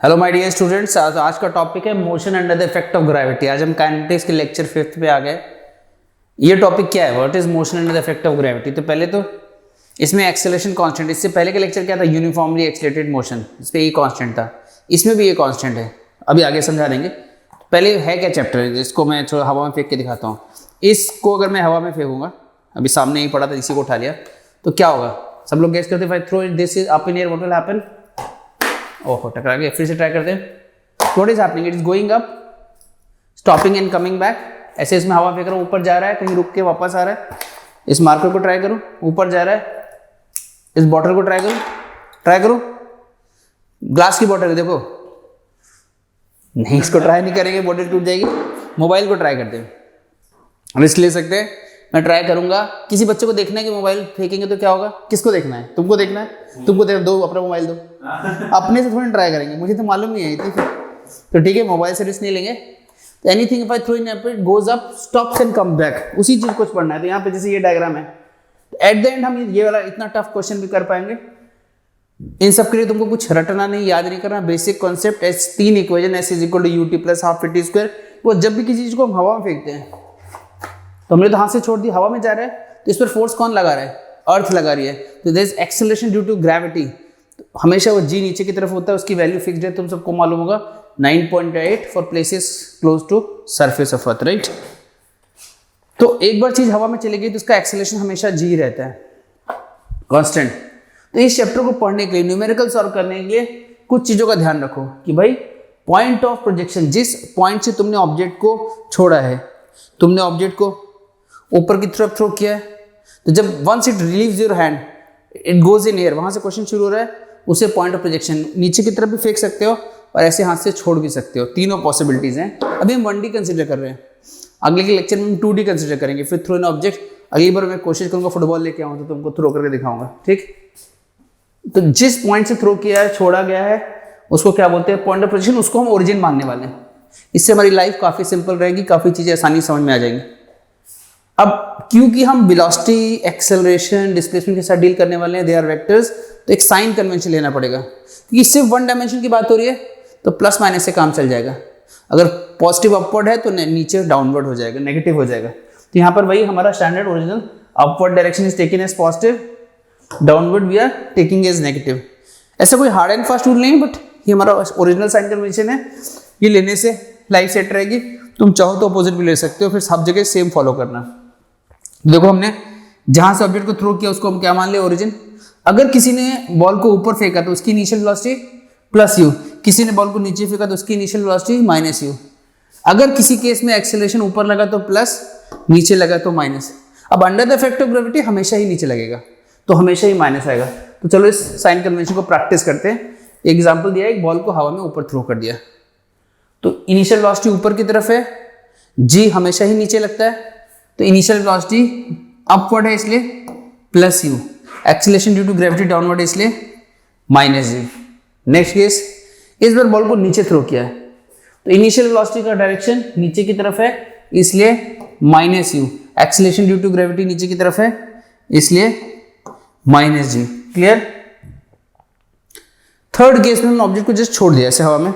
Hello my dear students, आज का topic है motion under the effect of gravity. आज हम काइनेटिक्स के लेक्चर 5th पे आ गए। ये टॉपिक क्या है, what is motion under the effect of gravity. तो पहले तो इसमें एक्सेलरेशन कांस्टेंट, इससे पहले का लेक्चर क्या था, यूनिफॉर्मली एक्सेलरेटेड मोशन, इस पर ये कांस्टेंट था, इसमें भी ये कांस्टेंट है, अभी आगे समझा देंगे। पहले है क्या चैप्टर, जिसको मैं थोड़ा हवा में फेंक के दिखाता हूँ। इसको अगर मैं हवा में फेंकूंगा, अभी सामने ही पड़ा था, इसी को उठा लिया, तो क्या होगा, सब लोग गेस करते, if I throw this is up in air, what will happen. ओहो, टकरा गया, फिर से ट्राई करते हैं। What is happening, it is going up, stopping and coming back. ऐसे इसमें हवा फेंक रहा हूँ, ऊपर जा रहा है, कहीं रुक के वापस आ रहा है। इस मार्कर को ट्राई करूँ, ऊपर जा रहा है। इस बॉटल को ट्राई करूँ, ग्लास की बॉटल देखो, नहीं, इसको ट्राई नहीं करेंगे, बॉटल टूट जाएगी। मोबाइल को ट्राई करते हैं, रिस्क ले सकते हैं। मैं ट्राई करूंगा, किसी बच्चे को देखना है कि मोबाइल फेंकेंगे तो क्या होगा, किसको देखना है, तुमको देखना है, तुमको दो, अपना मोबाइल दो, अपने से थोड़ी ट्राई करेंगे, मुझे तो मालूम नहीं है। तो ठीक है, मोबाइल से रिस्क नहीं लेंगे। तो anything if I throw in it goes up, stops and come back, उसी चीज को पढ़ना है। तो यहाँ पे जैसे ये डायग्राम है, एट द एंड हम ये वाला इतना टफ क्वेश्चन भी कर पाएंगे। इन सब के लिए तुमको कुछ रटना नहीं, याद नहीं करना, बेसिक कॉन्सेप्ट। तीन equation, S is equal to U T plus half T square. वो जब भी किसी चीज को हम हवा में फेंकते हैं, तो हमने तो हाथ से छोड़ दी, हवा में जा रहा है, तो इस पर फोर्स कौन लगा रहा है, अर्थ लगा रही है। तो there is acceleration due to gravity. हमेशा वो जी नीचे की तरफ होता है, उसकी वैल्यू फिक्स्ड है, तुम सबको मालूम होगा, 9.8 for places close to surface of earth, right. तो एक बार चीज हवा में चली गई तो उसका एक्सेलरेशन हमेशा जी रहता है, कांस्टेंट। तो इस चैप्टर को पढ़ने के लिए, न्यूमेरिकल सॉल्व करने के लिए कुछ चीजों का ध्यान रखो कि भाई पॉइंट ऑफ प्रोजेक्शन, जिस पॉइंट से तुमने ऑब्जेक्ट को छोड़ा है, तुमने ऑब्जेक्ट को ऊपर की तरफ थ्रो किया है, तो जब once it relieves your hand, it goes in air, वहां से क्वेश्चन शुरू हो रहा है, उसे पॉइंट ऑफ प्रोजेक्शन नीचे की तरफ भी फेंक सकते हो और ऐसे हाथ से छोड़ भी सकते हो। तीनों पॉसिबिलिटीज हैं। अभी हम 1D कंसिडर कर रहे हैं, अगले के लेक्चर में हम 2D कंसिडर करेंगे, फिर थ्रो इन ऑब्जेक्ट। अगली बार मैं कोशिश करूंगा फुटबॉल लेके आऊँ तो तुमको थ्रो करके दिखाऊंगा, ठीक। तो जिस पॉइंट से थ्रो किया है, छोड़ा गया है, उसको क्या बोलते हैं, पॉइंट ऑफ पोजीशन। उसको हम ओरिजिन मानने वाले हैं। इससे हमारी लाइफ काफी सिंपल रहेगी, काफी चीजें आसानी समझ में आ जाएंगी। अब क्योंकि हम वेलोसिटी, एक्सेलरेशन, डिस्प्लेसमेंट के साथ डील करने वाले हैं, दे आर वेक्टर्स, तो एक साइन कन्वेंशन लेना पड़ेगा, क्योंकि सिर्फ वन डायमेंशन की बात हो रही है, तो प्लस माइनस से काम चल जाएगा। अगर पॉजिटिव अपवर्ड है तो नीचे डाउनवर्ड हो जाएगा, नेगेटिव हो जाएगा। तो यहाँ पर वही हमारा standard original, upward direction is taken as positive, downward we are taking as negative. ऐसा कोई हार्ड एंड फास्ट रूल नहीं है, बट ये हमारा ओरिजिनल साइन कन्वेंशन है। ये लेने से लाइफ सेट रहेगी। तुम चाहो तो अपोजिट भी ले सकते हो, फिर सब जगह सेम फॉलो करना। देखो, हमने जहां से ऑब्जेक्ट को थ्रो किया उसको हम क्या मान ले, ओरिजिन। अगर किसी ने बॉल को ऊपर फेंका तो उसकी इनिशियल वेलोसिटी प्लस यू, किसी ने बॉल को नीचे फेंका तो उसकी इनिशियल वेलोसिटी माइनस यू। अगर किसी केस में एक्सेलरेशन ऊपर लगा तो प्लस, नीचे लगा तो माइनस। अब under the effect of gravity हमेशा ही नीचे लगेगा, तो हमेशा ही माइनस आएगा। तो चलो इस साइन कन्वेंशन को प्रैक्टिस करते हैं। एग्जाम्पल दिया, एक बॉल को हवा में ऊपर थ्रो कर दिया, तो इनिशियल वेलोसिटी ऊपर की तरफ है, जी हमेशा ही नीचे लगता है, तो इनिशियल वेलोसिटी अपवर्ड है इसलिए plus you, acceleration due to gravity downward है इसलिए माइनस जी। नेक्स्ट केस, इस बार बॉल को नीचे थ्रो किया है, तो इनिशियल वेलोसिटी का डायरेक्शन नीचे की तरफ है इसलिए minus U, acceleration due to gravity नीचे की तरफ है इसलिए minus G. Clear. Third case में हमने ऑब्जेक्ट को जस्ट छोड़ दिया ऐसे हवा में,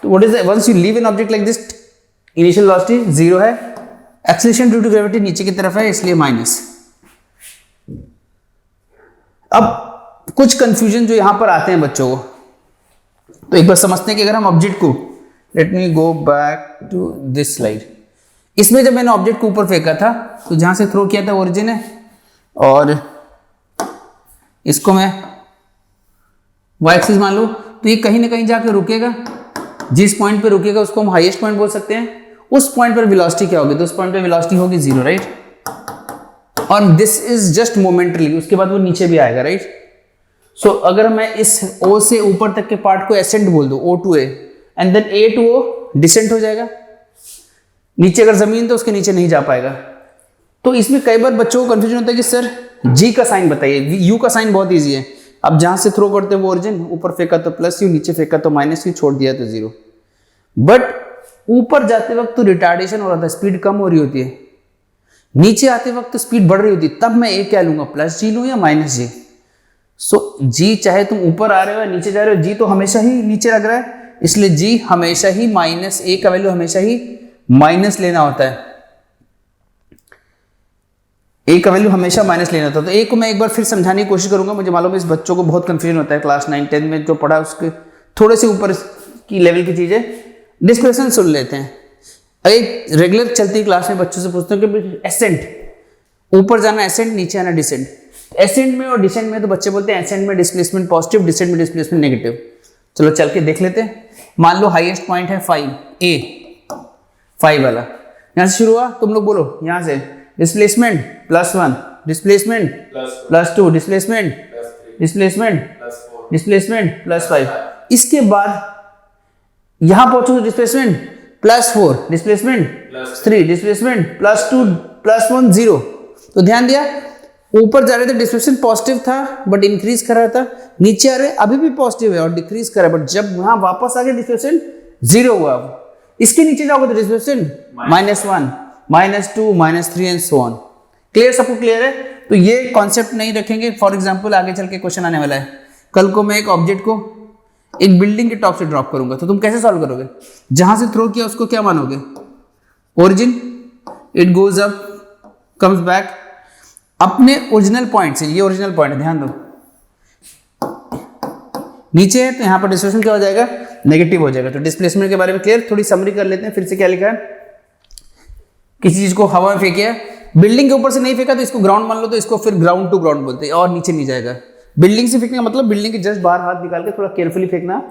तो what is once you leave an object like this, initial velocity zero है, एक्सेलरेशन ड्यू टू ग्रेविटी नीचे की तरफ है इसलिए माइनस। अब कुछ कंफ्यूजन जो यहां पर आते हैं बच्चों को, तो एक बार समझते हैं कि अगर हम ऑब्जेक्ट को, let me go back to this slide, इसमें जब मैंने ऑब्जेक्ट को ऊपर फेंका था तो जहां से थ्रो किया था ओरिजिन है, और इसको मैं वाई एक्सिस मान लूं, तो ये कहीं ना कहीं जाकर रुकेगा। जिस पॉइंट पे रुकेगा उसको हम हाईएस्ट पॉइंट बोल सकते हैं। उस पॉइंट पर वेलोसिटी क्या होगी, तो उस पॉइंट पे वेलोसिटी होगी जीरो, राइट। और दिस इज जस्ट मोमेंटली, उसके बाद वो नीचे भी आएगा, राइट। सो अगर मैं इस ओ से ऊपर तक के पार्ट को एसेंट बोल दूं, O to A, and then A to O descent हो जाएगा। नीचे अगर जमीन तो उसके नीचे नहीं जा पाएगा। तो इसमें कई बार बच्चों को कंफ्यूजन होता है कि सर जी का साइन बताइए, यू का साइन बहुत ईजी है। अब जहां से थ्रो करते हैं वो ओरिजिन, ऊपर फेंका तो प्लस यू, नीचे फेंका तो माइनस यू, छोड़ दिया तो जीरो। बट ऊपर जाते वक्त तो रिटार्डेशन हो रहा था, स्पीड कम हो रही होती है, नीचे आते वक्त तो स्पीड बढ़ रही होती है, तब मैं ए क्या लूंगा, प्लस जी लूं या माइनस जी। सो जी चाहे तुम ऊपर आ रहे हो या नीचे जा रहे हो, जी तो हमेशा ही नीचे लग रहा है, इसलिए जी हमेशा ही माइनस ए का वैल्यू हमेशा ही माइनस लेना होता है, ए का वैल्यू हमेशा माइनस लेना होता है। तो ए को मैं एक बार फिर समझाने की कोशिश करूंगा, मुझे मालूम है इस बच्चों को बहुत कंफ्यूजन होता है, क्लास 9 10 में जो पढ़ा उसके थोड़े से ऊपर की लेवल की चीजें। डिस्प्लेसमेंट सुन लेते हैं। एक रेगुलर चलती क्लास में बच्चों से पूछते हैं कि एसेंट, ऊपर जाना एसेंट, नीचे आना डिसेंट। एसेंट में और डिसेंट में तो बच्चे बोलते हैं एसेंट में डिस्प्लेसमेंट पॉजिटिव, डिसेंट में डिस्प्लेसमेंट नेगेटिव। चलो चल के देख लेते हैं। मान लो हाईएस्ट पॉइंट है 5 ए, 5 वाला, यहां से शुरू हुआ, तुम लोग बोलो यहां से डिस्प्लेसमेंट +1, डिस्प्लेसमेंट +2, डिस्प्लेसमेंट +5। इसके बाद यहां पहुंचो तो डिस्प्लेसमेंट +4, डिस्प्लेसमेंट +3, डिस्प्लेसमेंट +2, +1 0। तो ध्यान दिया, ऊपर जा रहे थे डिस्प्लेसमेंट पॉजिटिव था बट इंक्रीज कर रहा था, नीचे आ रहे अभी भी पॉजिटिव है और डिक्रीज कर रहा है, बट जब वहां वापस आ गया डिस्प्लेसमेंट 0 हुआ। इसके नीचे जाओगे तो displacement -1, -2, -3 and so on. Clear, सबको क्लियर है? तो ये कॉन्सेप्ट नहीं रखेंगे। फॉर एग्जांपल आगे चल के क्वेश्चन आने वाला है, कल को मैं एक ऑब्जेक्ट को एक बिल्डिंग के टॉप से ड्रॉप करूंगा, तो तुम कैसे सॉल्व करोगे? जहां से थ्रो किया उसको क्या मानोगे? Origin, it goes up comes back, अपने ओरिजिनल पॉइंट से, ये ओरिजिनल पॉइंट है, ध्यान दो, नीचे है तो यहां पर डिस्प्लेसमेंट क्या हो जाएगा? नेगेटिव हो जाएगा। तो डिस्प्लेसमेंट के बारे में क्लियर? थोड़ी समरी कर लेते हैं फिर से। क्या लिखा है? किसी चीज को हवा में फेंकिया, बिल्डिंग के ऊपर से नहीं फेंका तो इसको ग्राउंड मान लो, तो इसको फिर ग्राउंड टू ग्राउंड बोलते हैं और नीचे नहीं जाएगा। बिल्डिंग से फेंकने का मतलब बिल्डिंग के जस्ट बाहर हाथ निकाल के थोड़ा केयरफुली फेंकना,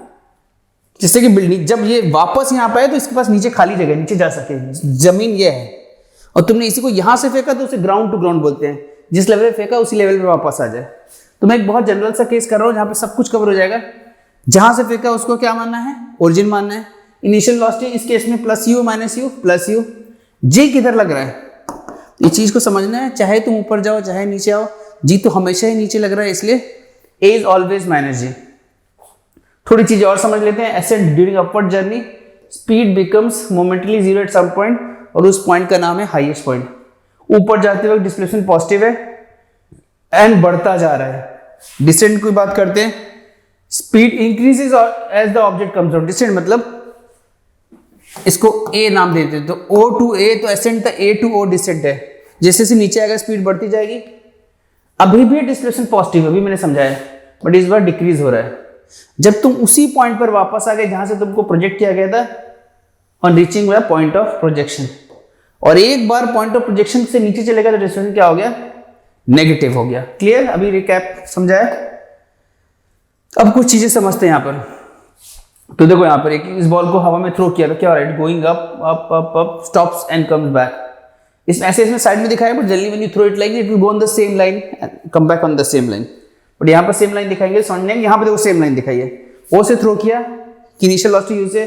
जिससे कि बिल्डिंग जब ये वापस यहाँ पे आए तो इसके पास नीचे खाली जगह, नीचे जा सके, जमीन ये है। और तुमने इसी को यहां से फेंका तो उसे ग्राउंड टू ग्राउंड बोलते हैं, जिस लेवल पे फेंका उसी लेवल पे वापस आ जाए। तो मैं एक बहुत जनरल सा केस कर रहा हूँ जहां पे सब कुछ कवर हो जाएगा। जहां से फेंका उसको क्या मानना है? ओरिजिन मानना है। इनिशियल वेलोसिटी इस केस में +u -u, जी किधर लग रहा है इस चीज को समझना है। चाहे तुम ऊपर जाओ चाहे नीचे आओ, जी तो हमेशा ही नीचे लग रहा है, इसलिए a इज ऑलवेज -g। थोड़ी चीजें और समझ लेते हैं। Ascent during upward journey, speed becomes momentarily 0 at some point, और उस पॉइंट का नाम है हाईएस्ट पॉइंट। ऊपर जाते वक्त डिस्प्लेसमेंट पॉजिटिव है एंड बढ़ता जा रहा है। डिसेंट की बात करते हैं, speed increases as the object comes down. Descent मतलब इसको a नाम देते हैं, तो O to A तो एसेंट था, A to O डिसेंट है। जैसे जैसे नीचे आएगा स्पीड बढ़ती जाएगी। अभी भी डिस्प्लेसमेंट पॉजिटिव है, अभी मैंने समझाया, बट इस बार डिक्रीज हो रहा है। जब तुम उसी पॉइंट पर वापस आ गए जहां से तुमको प्रोजेक्ट किया गया था, on reaching point of projection, और एक बार पॉइंट ऑफ प्रोजेक्शन से नीचे चलेगा तो डिस्प्लेसमेंट क्या हो गया? नेगेटिव हो गया। क्लियर? अभी रिकैप समझाया। अब कुछ चीजें समझते हैं यहां पर। तो देखो यहां पर एक इस बॉल को हवा में थ्रो किया तो क्या हो रहा है? Going up up up up, stops and comes back. इसमें ऐसे इसमें साइड में दिखाया, but generally when you throw it like it will go on the same line and come back on the same line. But यहां पर same line दिखाएंगे, समझ यहां पर देखो सेम लाइन दिखाई है। ओ से थ्रो किया, इनिशियल वेलोसिटी यू से,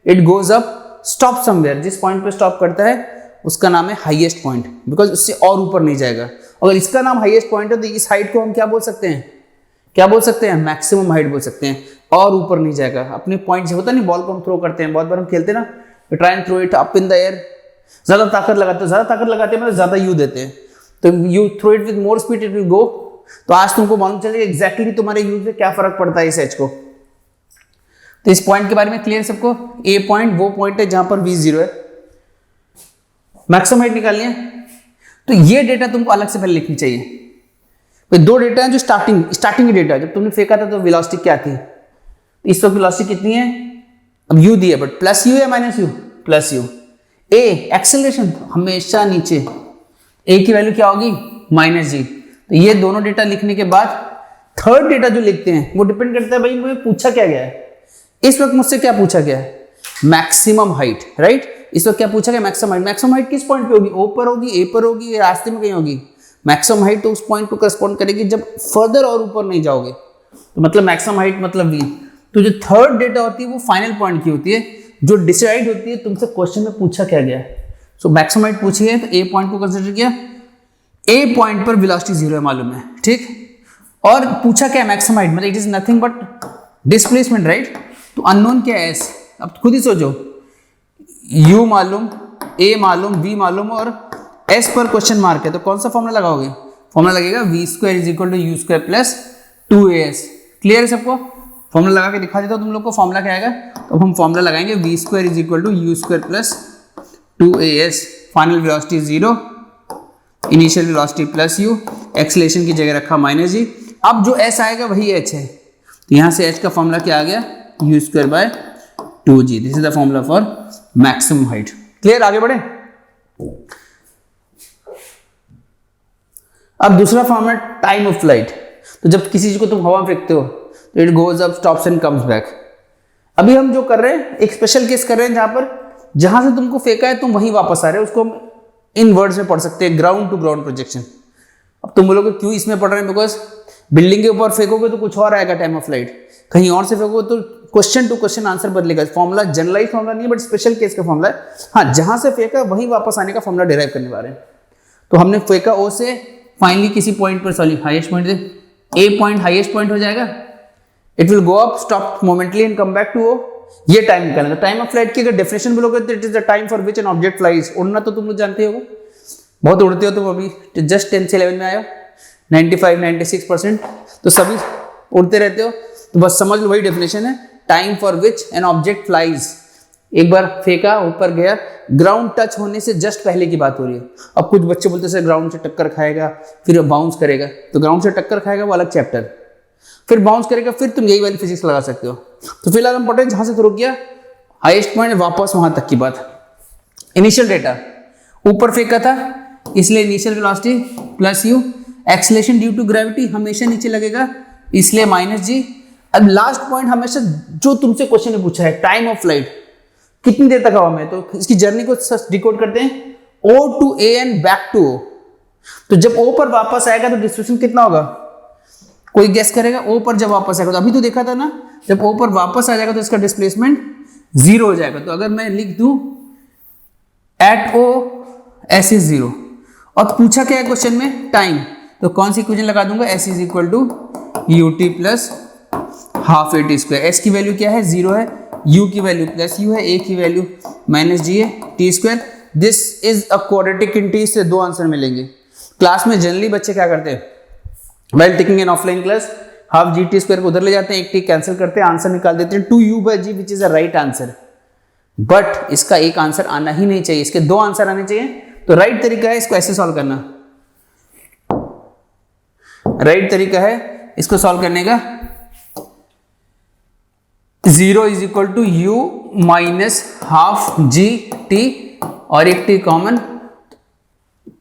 it goes up, stop somewhere, जिस पॉइंट पे स्टॉप करता है उसका नाम है हाईएस्ट पॉइंट, बिकॉज उससे और ऊपर नहीं जाएगा। अगर इसका नाम हाईएस्ट पॉइंट है तो इस हाइट को हम क्या बोल सकते हैं? क्या बोल सकते हैं? मैक्सिमम हाइट बोल सकते हैं, और ऊपर नहीं जाएगा। अपने पॉइंट से होता नहीं, बॉल को हम थ्रो करते हैं, बहुत बार हम खेलते हैं ना, try and throw it up in the air, ज्यादा ताकत लगाते हैं, मतलब ज्यादा यू देते हैं, तो you throw it with more speed it will go. तो आज तुमको मालूम चलेगा एग्जैक्टली तुम्हारे यू से क्या फर्क पड़ता है इस एच को। तो इस पॉइंट के बारे में क्लियर सबको? ए पॉइंट वो पॉइंट है जहां पर v 0 है, मैक्सिमम हाइट निकालनी है। तो ये डेटा तुमको अलग से पहले लिखनी चाहिए। तो दो डेटा है जो स्टार्टिंग की डेटा, जब तुमने फेंका था तो वेलोसिटी क्या थी, इस वक्त वेलोसिटी कितनी है? अब u दी है, बट प्लस यू या minus you? Plus you. A acceleration हमेशा नीचे, ए की वैल्यू क्या होगी? -g। तो ये दोनों डेटा लिखने के बाद थर्ड डेटा जो लिखते हैं वो डिपेंड करता है, भाई मुझे पूछा क्या गया है इस वक्त, मुझसे क्या पूछा गया है? Maximum height, right? इस वक्त क्या पूछा गया? Maximum height. मैक्सिमम हाइट किस पॉइंट पे होगी? ओ पर होगी, ए पर होगी, या रास्ते में कहीं होगी? मैक्सिमम हाइट तो उस पॉइंट को करस्पॉन्ड करेगी जब फर्दर और ऊपर नहीं जाओगे, तो मतलब मैक्सिमम हाइट मतलब v। तो जो थर्ड डेटा होती है वो फाइनल पॉइंट की होती है, जो डिसाइड होती है तुमसे क्वेश्चन में पूछा क्या गया है। सो मैक्सिमम हाइट पूछी है तो ए पॉइंट को कंसिडर किया, ए पॉइंट पर वेलोसिटी 0 है मालूम है, ठीक? और पूछा क्या है? मैक्सिमम हाइट, मतलब it is nothing but displacement, right? तो अननोन क्या है? एस। अब खुद ही सोचो, u मालूम, a मालूम, v मालूम, और s पर क्वेश्चन मार्क है, तो कौन सा फॉर्मूला लगाओगे? फॉर्मूला लगेगा v² = u² + 2as। क्लियर है सबको? फॉर्मूला लगा के दिखा देता हूँ तुम लोग को। फॉर्मूला क्या आएगा? तो अब हम फॉर्मूला लगाएंगे v square is equal to u square plus 2as। Final velocity 0, initial velocity plus u, acceleration की जगह रखा माइनस g। अब जो s आएगा वही h है, तो यहाँ से h का फॉर्मूला क्या आ गया? u square by 2g। This is the formula for maximum height. Clear? आगे बढ़े। अब दूसरा फॉर्म है टाइम ऑफ फ्लाइट। तो जब किसी चीज को तुम हवा में फेंकते हो तो it goes up, stops and comes back. अभी हम जो कर रहे हैं एक स्पेशल केस कर रहे हैं जहां से तुमको फेंका है तुम वहीं वापस आ रहे हो। उसको हम इन वर्ड्स में पढ़ सकते हैं, ग्राउंड टू ग्राउंड प्रोजेक्शन। अब तुम बोलोगे क्यों इसमें पढ़ रहे हैं? बिकॉज बिल्डिंग के ऊपर फेंकोगे तो कुछ और आएगा टाइम ऑफ फ्लाइट, कहीं और से फेंकोगे तो क्वेश्चन टू क्वेश्चन आंसर बदलेगा। फॉर्मूला जनरलाइज फॉर्मूला नहीं बट स्पेशल केस का फॉर्मूला है। हाँ, जहां से फेंका वहीं वापस आने का फॉर्मूला डिराइव करने वाले हैं। तो हमने फेंका ओ से, फाइनली किसी पॉइंट पर, सॉरी हाईएस्ट पॉइंट से, ए पॉइंट हाईएस्ट पॉइंट हो जाएगा। It will go up, stop momentarily and come back to O. ये टाइम निकालना। टाइम ऑफ फ्लाइट की अगर डेफिनेशन बोलोगे तो it is the time for which an object flies. उड़ना तो तुम लोग जानते हो, बहुत उड़ते हो तुम। अभी जस्ट 10 से 11 में आए हो, 95-96%, तो सभी उड़ते रहते हो। तो बस समझ लो वही डेफिनेशन है, time for which an object flies. एक बार फेंका, ऊपर गया, ग्राउंड टच होने से जस्ट पहले की बात हो रही है। अब कुछ बच्चे बोलते हैं ग्राउंड से टक्कर खाएगा फिर बाउंस करेगा, तो ग्राउंड से टक्कर खाएगा वो अलग चैप्टर, फिर बाउंस करेगा, फिर तुम यही वाली फिजिक्स लगा सकते हो। तो फिलहाल हम पढ़े जहां से तो रुक गया, हाईएस्ट पॉइंट वापस वहां तक की बात। इनिशियल डेटा, ऊपर फेंका था इसलिए initial velocity plus you, acceleration due to gravity हमेशा नीचे लगेगा इसलिए माइनस जी। अब लास्ट पॉइंट हमेशा जो तुमसे क्वेश्चन ने पूछा है, टाइम ऑफ फ्लाइट, कितनी देर तक हवा में, तो इसकी जर्नी को डिकोड करते हैं O to A and back to O। तो जब O पर वापस आएगा तो डिस्प्लेसमेंट कितना होगा? कोई गेस करेगा? O पर जब वापस आएगा, तो अभी तो देखा था ना, जब O पर वापस आ जाएगा तो इसका डिस्प्लेसमेंट 0 हो जाएगा। तो अगर मैं लिख दूं एट O S is 0, और पूछा क्या है क्वेश्चन में? टाइम, तो कौन सी इक्वेशन लगा दूंगा? S is equal to ut plus half A T square. S की वैल्यू क्या है? 0 है, u की वैल्यू प्लस u है, a की वैल्यू माइनस जी है, T square. This is a quadratic in T. से दो आंसर मिलेंगे। क्लास में जनरली बच्चे क्या करते हैं? While taking an offline class, half g T square को उधर ले जाते हैं, एक टी कैंसिल करते हैं, आंसर निकाल देते हैं 2u/g which is a right answer. But इसका एक आंसर आना ही नहीं चाहिए, इसके दो आंसर आने चाहिए। तो राइट तरीका है इसको ऐसे सॉल्व करना। राइट तरीका है इसको सॉल्व करने का, 0 is equal to u minus half g t, और एक टी कॉमन,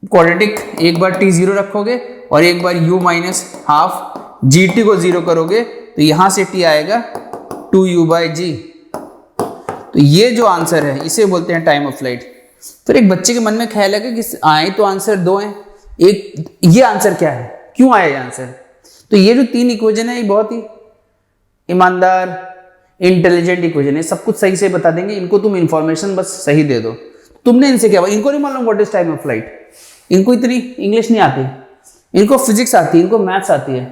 क्वाड्रेटिक, एक बार टी 0 रखोगे और एक बार u minus half g T को 0 करोगे तो यहां से t आएगा 2u/g। तो ये जो आंसर है इसे बोलते हैं टाइम ऑफ फ्लाइट। फिर एक बच्चे के मन में ख्याल है कि आए तो आंसर दो हैं, एक ये आंसर क्या है, क्यों आया ये आंसर? तो ये जो तीन इक्वेशन है ये बहुत ही ईमानदार इंटेलिजेंट इक्वेशन है, सब कुछ सही से बता देंगे। इनको तुम इंफॉर्मेशन बस सही दे दो। तुमने इनसे क्या, इनको नहीं मालूम what is time of flight, इनको इतनी इंग्लिश नहीं आती, इनको फिजिक्स आती है, इनको मैथ्स आती है।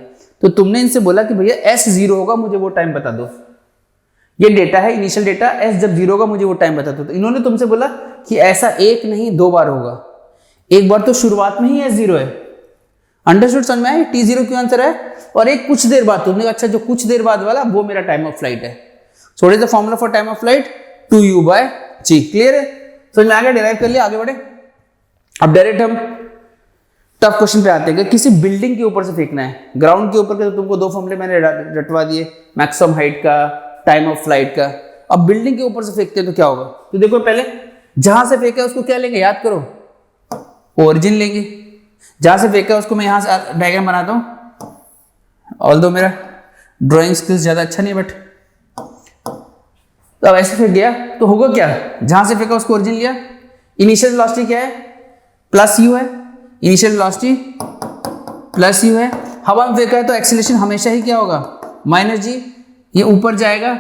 तो तुमने इनसे बोला कि भैया S 0 होगा, मुझे वो टाइम बता दो। ये डेटा है इनिशियल डेटा, S जब 0 होगा मुझे वो टाइम बता दो। तो इन्होंने तुमसे बोला कि ऐसा एक नहीं दो बार होगा, एक बार तो शुरुआत में ही S 0 है। अंडरस्टूड? समझ में आया T 0 क्यों आंसर है? और एक कुछ देर बाद तुमने अच्छा जो कुछ देर बाद वाला वो मेरा टाइम ऑफ फ्लाइट है। So what is the formula for time of flight? 2u/g। Clear है? समझ में आ गया? डिराइव कर लिया, आगे बढ़े। अब डायरेक्ट हम टफ क्वेश्चन पे आते हैं कि किसी बिल्डिंग के ऊपर से फेंकना है, ग्राउंड के ऊपर के, तो तुमको दो फॉर्मूले मैंने रटवा दिए, मैक्सिमम हाइट का, टाइम ऑफ फ्लाइट का। अब बिल्डिंग के ऊपर से फेंकते हैं तो क्या होगा? तो देखो पहले जहां से फेंका उसको क्या लेंगे, याद करो, ओरिजिन लेंगे। जहां से फेंका उसको मैं यहां से डायग्राम बनाता हूं, ऑल्दो मेरा ड्राइंग स्किल्स ज्यादा अच्छा नहीं, बट तो अब ऐसे फेंक गया तो होगा क्या? जहां से फेंका उसको ओरिजिन लिया, इनिशियल वेलोसिटी क्या है? प्लस यू है, इनिशियल वेलोसिटी प्लस यू है। हवा में फेंका है तो एक्सीलरेशन हमेशा ही क्या होगा? माइनस जी। ये ऊपर जाएगा,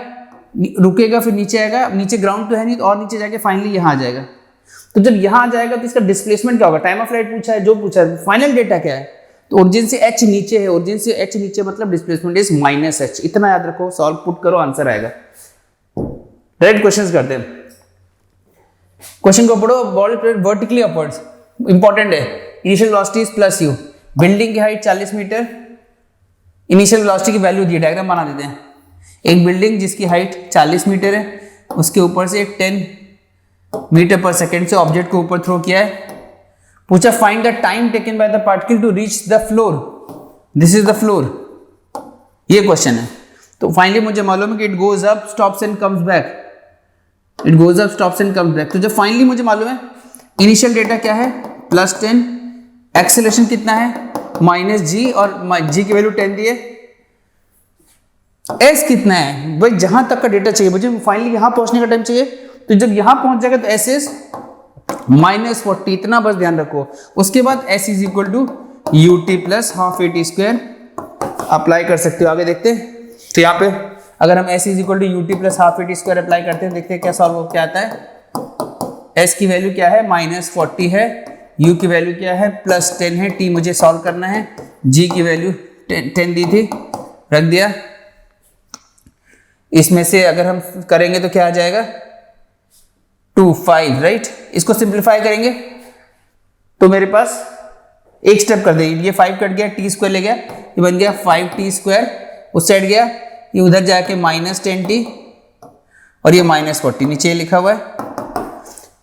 रुकेगा, फिर नीचे आएगा, नीचे ग्राउंड तो है नहीं, तो और नीचे जाके फाइनली यहाँ आ जाएगा। तो जब यहाँ आ जाएगा तो इसका डिस्प्लेसमेंट क्या होगा? टाइम ऑफ फ्लाइट पूछा है, जो पूछा है, फाइनल डेटा क्या है? तो ओरिजिन से h नीचे है, ओरिजिन से h नीचे मतलब डिस्प्लेसमेंट इज माइनस h। इतना याद रखो, सॉल्व पुट करो, आंसर आएगा। डायरेक्ट क्वेश्चंस करते हैं। क्वेश्चन को पढ़ो, बॉडी वर्टिकली अपवर्ड्स, इंपॉर्टेंट है। Initial velocity is plus you, building की हाइट 40 मीटर, इनिशियल वेलोसिटी की वैल्यू दी, डायग्राम बना देते हैं। एक बिल्डिंग जिसकी हाइट 40 मीटर है, उसके ऊपर से 10 मीटर पर सेकेंड से ऑब्जेक्ट को ऊपर थ्रो किया है। पूछा find the time taken by the particle to reach the floor, this is the floor, ये क्वेश्चन है। तो फाइनली मुझे मालूम है कि it goes up stops and comes back, it goes up stops and comes back. तो जब finally मुझे मालूम है इनिशियल डेटा क्या है +10, एक्सेलरेशन कितना है -g और g की वैल्यू 10 दी है, s कितना है भाई, जहां तक का डेटा चाहिए मुझे, फाइनली यहां पहुंचने का टाइम चाहिए। तो जब यहां पहुंच जाएगा तो s इज -40, इतना बस ध्यान रखो। उसके बाद s is equal to ut plus half at² apply कर सकते हो। आगे देखते हैं। तो यहाँ पे अगर हम s is equal to ut plus half at² apply करते हैं, देखते हैं क्या सॉल्व हो, क्या आता है। s की वैल्यू क्या है -40 है, u की वैल्यू क्या है +10 है, t मुझे सॉल्व करना है, g की वैल्यू 10 दी थी, रख दिया। इसमें से अगर हम करेंगे तो क्या आ जाएगा 2 5, राइट। इसको सिंप्लीफाई करेंगे तो मेरे पास एक स्टेप कर देंगे, ये 5 कट गया, t² ले गया, ये बन गया 5t², उस साइड गया, ये उधर जाके -10t और ये -40 नीचे लिखा हुआ है।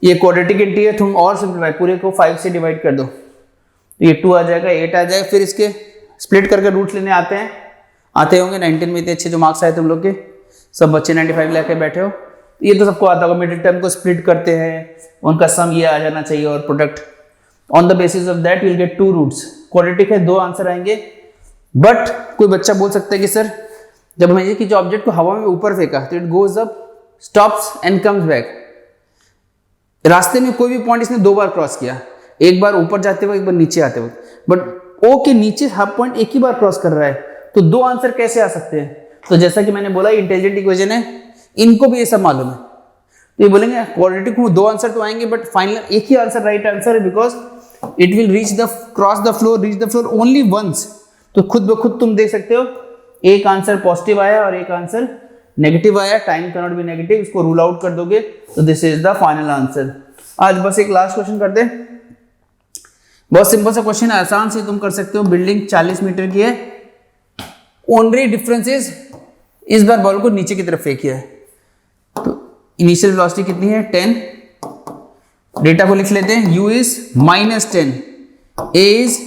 ये क्वाड्रेटिक इंटी है, तुम और सिंप्लीफाई, पूरे को 5 से डिवाइड कर दो, तो ये 2 आ जाएगा, 8 आ जाएगा। फिर इसके स्प्लिट करके रूट्स लेने आते होंगे। 19 में इतने अच्छे जो मार्क्स आए तुम लोग के, सब बच्चे 95 लेके बैठे हो, ये तो सबको आता होगा। मिडिल टर्म को स्प्लिट करते हैं, उनका सम ये आ जाना चाहिए और product, on the basis of that you will get 2 roots. Quadratic है, 2 आंसर आएंगे। बट कोई बच्चा बोल सकता है कि सर जब हमें कि जो ऑब्जेक्ट को हवा में ऊपर फेंका तो it goes up stops and comes back, रास्ते में कोई भी पॉइंट इसने 2 बार क्रॉस किया, एक बार ऊपर जाते वक्त, एक बार नीचे आते वक्त, बट ओ के नीचे हब पॉइंट एक ही बार क्रॉस कर रहा है, तो 2 आंसर कैसे आ सकते हैं। तो जैसा कि मैंने बोला इंटेलिजेंट इक्वेशन है, इनको भी ये सब मालूम है, तो ये बोलेंगे क्वाड्रेटिक में 2 आंसर तो आएंगे बट फाइनल एक ही आंसर राइट आंसर है, because it will reach the cross the floor, reach the floor only once. तो खुद ब खुद तुम देख सकते हो, एक आंसर पॉजिटिव आया और एक आंसर नेगेटिव आया, time can not be negative, इसको रूल आउट कर दोगे तो this is the final answer. आज बस एक लास्ट क्वेश्चन करते हैं, बहुत सिंपल सा क्वेश्चन है, आसान से तुम कर सकते हो। बिल्डिंग 40 मीटर की है, ओनली डिफरेंस इज इस बार बॉल को नीचे की तरफ फेंकिया है, तो इनिशियल वेलोसिटी कितनी है 10, डेटा को लिख लेते हैं, u is -10, a is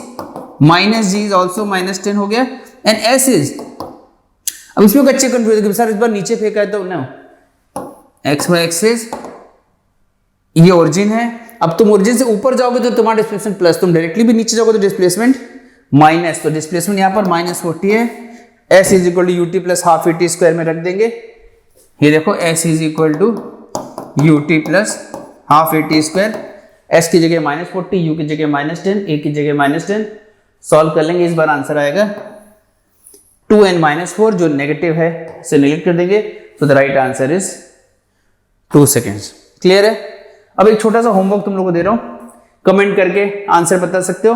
-g is also -10 हो गया, एंड s इज, अब इसमें बच्चे कंफ्यूज है सर इस बार नीचे फेंका है तो ना, x y एक्सिस ये ओरिजिन है, अब तुम ओरिजिन से ऊपर जाओगे तो तुम्हारा डिस्प्लेसमेंट प्लस, तुम डायरेक्टली भी नीचे जाओगे तो डिस्प्लेसमेंट माइनस, तो डिस्प्लेसमेंट यहाँ पर -40 है। s is equal to ut plus half at² में रख देंगे, ये देखो s is equal to ut plus half at², s की जगह -40, u की जगह -10, a की जगह -10, सॉल्व कर लेंगे, इस बार आंसर आएगा 2n-4, जो नेगेटिव है इसे नेगेट कर देंगे, तो the right answer is 2 seconds. Clear है। अब एक छोटा सा होमवर्क तुम लोगों को दे रहा हूं, कमेंट करके आंसर बता सकते हो।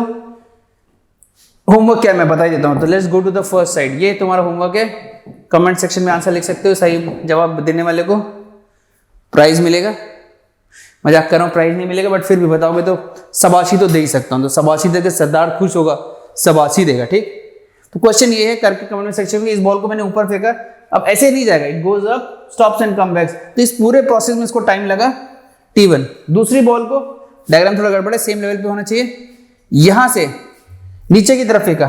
होमवर्क क्या मैं बता ही देता हूं, तो let's go to the first side, ये तुम्हारा होमवर्क है, कमेंट सेक्शन में आंसर लिख सकते हो, सही जवाब देने वाले को प्राइज मिलेगा। मजाक कर रहा हूँ, प्राइज नहीं मिलेगा, बट फिर भी बताओगे तो शाबाशी तो दे ही सकता हूँ, तो शाबाशी देकर सरदार खुश होगा, शाबाशी देगा, ठीक। तो क्वेश्चन ये है, करके कमेंट सेक्शन में, इस बॉल को मैंने ऊपर फेंका, अब ऐसे नहीं जाएगा, it goes up stops and come backs, तो इस पूरे प्रोसेस में इसको टाइम लगा t1। दूसरी बॉल को, डायग्राम थोड़ा गड़बड़ है, सेम लेवल पे होना चाहिए, यहां से नीचे की तरफ फेंका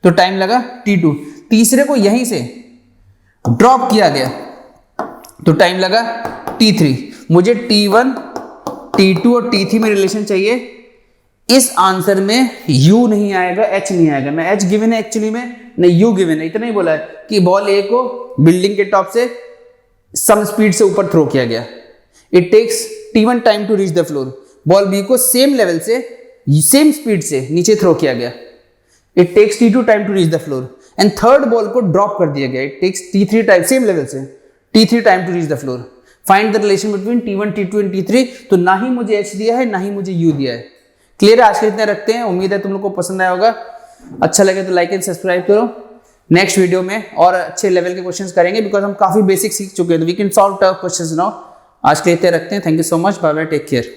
तो टाइम लगा t2, तीसरे को यहीं से ड्रॉप किया गया तो टाइम लगा t3। मुझे t1, t2 और t3 में रिलेशन चाहिए, इस आंसर में u नहीं आएगा, h नहीं आएगा, मैं h गिवन है एक्चुअली में, नहीं u गिवन है, इतना ही बोला है कि बॉल a को बिल्डिंग के टॉप से सम स्पीड से ऊपर थ्रो किया गया, it takes t1 time to reach the floor, ball b को सेम लेवल से सेम स्पीड से नीचे थ्रो किया गया, it takes t2 time to reach the floor, and third ball को ड्रॉप कर दिया गया, it takes t3 time, same level से t3 time to reach the floor. Find the relation between t1, t2 and t3, तो ना ही मुझे h दिया है ना ही मुझे u दिया है। क्लियर है, आज के इतना रखते हैं, उम्मीद है तुम लोग को पसंद आया होगा, अच्छा लगे तो लाइक एंड सब्सक्राइब करो। नेक्स्ट वीडियो में और अच्छे लेवल के क्वेश्चंस करेंगे, बिकॉज हम काफी बेसिक सीख चुके हैं, तो we can solve tough questions now. आज के लिए इतना रखते हैं, thank you so much, bye bye, take care.